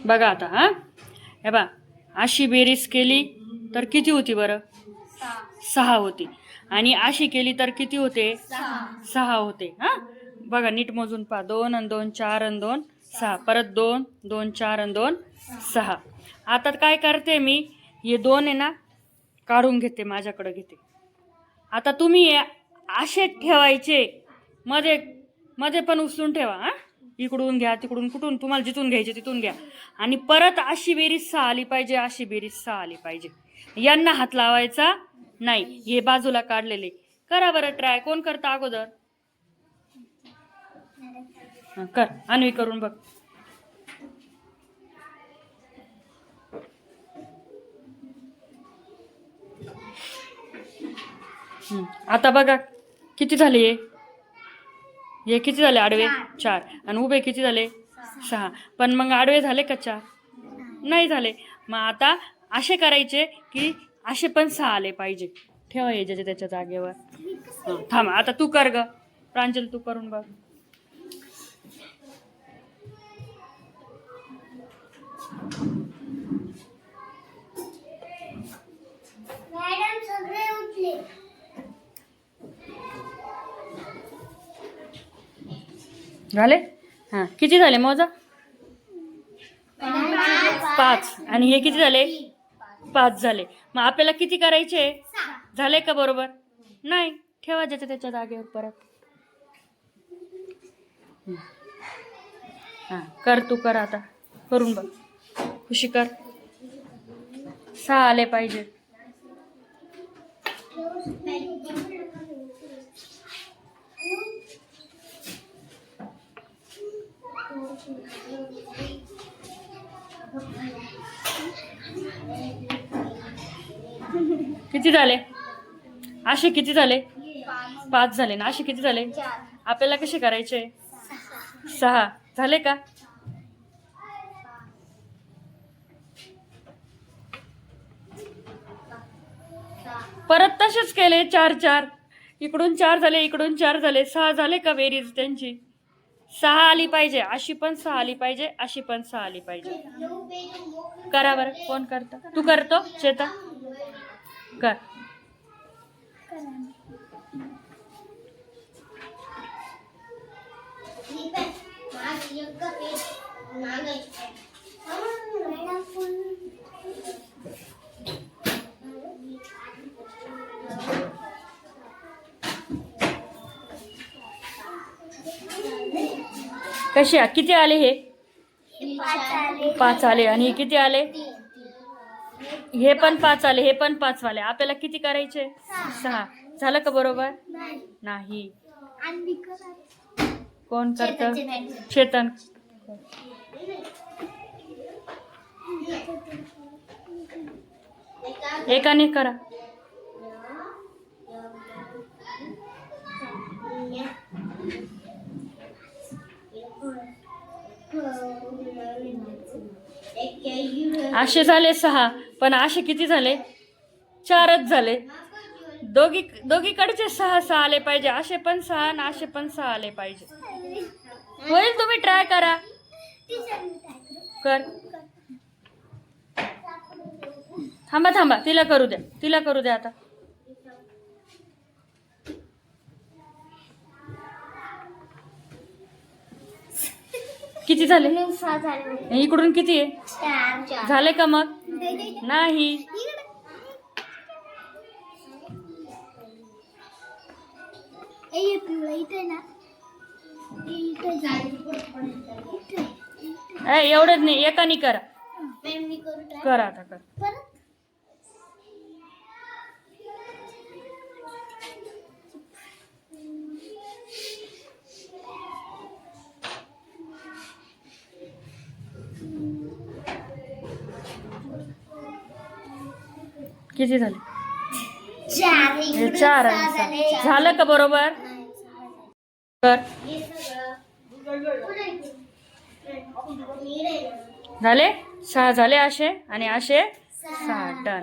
बघा आता हा, हे बा अशी बेरीज केली तर किती होती बरं? 6 होती. आणि अशी केली तर किती होते? 6 होते. हा बघा नीट मोजून पहा. 2 आणि 2 4 आणि 2 6, परत 2 2 4 आणि 2 6. आता काय करते मी, हे 2 आहे ना काढून घेते, माझ्याकडे घेते. आता तुम्ही असे ठेवायचे, मध्ये मध्ये पण उचलून ठेवा. हा इकडून घ्या, तिकडून, कुठून तुम्हाला जिथून घ्यायचे तिथून घ्या. आणि परत अशी बेरीज 6 आली पाहिजे, अशी बेरीज 6 आली पाहिजे. यांना हात लावायचा नाही. हे बाजूला काढलेले करा बरं ट्राय. कोण करता अगोदर? कर, अन्वी करून बघ. आता बघा किती झाले. हे किती झाले आडवे? 4. आणि उभे किती झाले? 6. पण मग आडवे झाले का 4? नाही झाले. मग आता असे करायचे की असे पण 6 आले पाहिजे. ठेवा हे ज्याच्या त्याच्या जागेवर. थांब आता तू कर ग प्रांजल, तू करून बघ. झाले? हा किती झाले मोजा? 5. आणि हे किती झाले? 5 झाले. मग आपल्याला किती करायचे? झाले का बरोबर? नाही. ठेवा ज्याच्या त्याच्या जागेवर परत. हा कर, तू कर आता. करून बघ, खुशी कर. 6 आले पाहिजे. किती झाले? असे किती झाले? 5 झाले ना. असे किती झाले? आपल्याला कसे करायचे? 6 झाले का? परत तसेच केले 4 4. इकडून 4 झाले, इकडून 4 झाले, 6 झाले का बेरीज त्यांची? 6 आली पाहिजे. अशी पण 6 आली पाहिजे, अशी पण 6 आली पाहिजे. करा बरं. कोण करतं? तू करतो चेता? कर. कशी किती आले? हे 5 आले. आणि हे किती आले? हे पण 5 आले, हे पण 5 आले. आपल्याला किती करायचे? 6. झालं का बरोबर? नाही. कोण करतं? चेतन. एकाने करा. असे झाले 6. पण असे किती झाले? 4च झाले. दोघीकडचे 6 6 आले पाहिजे. असे पण 6 आणि असे पण 6 आले पाहिजे. होईल, तुम्ही ट्राय करा. कर. थांबा थांबा, तिला करू द्या, तिला करू द्या आता. किती झाले? इकडून किती आहे? झाले का मग? नाही. एवढंच नाही, एकाने करा. करा आता, कर. किती झाले? 4. झालं का बरोबर? कर. झाले? 6 झाले असे आणि असे 6. डन.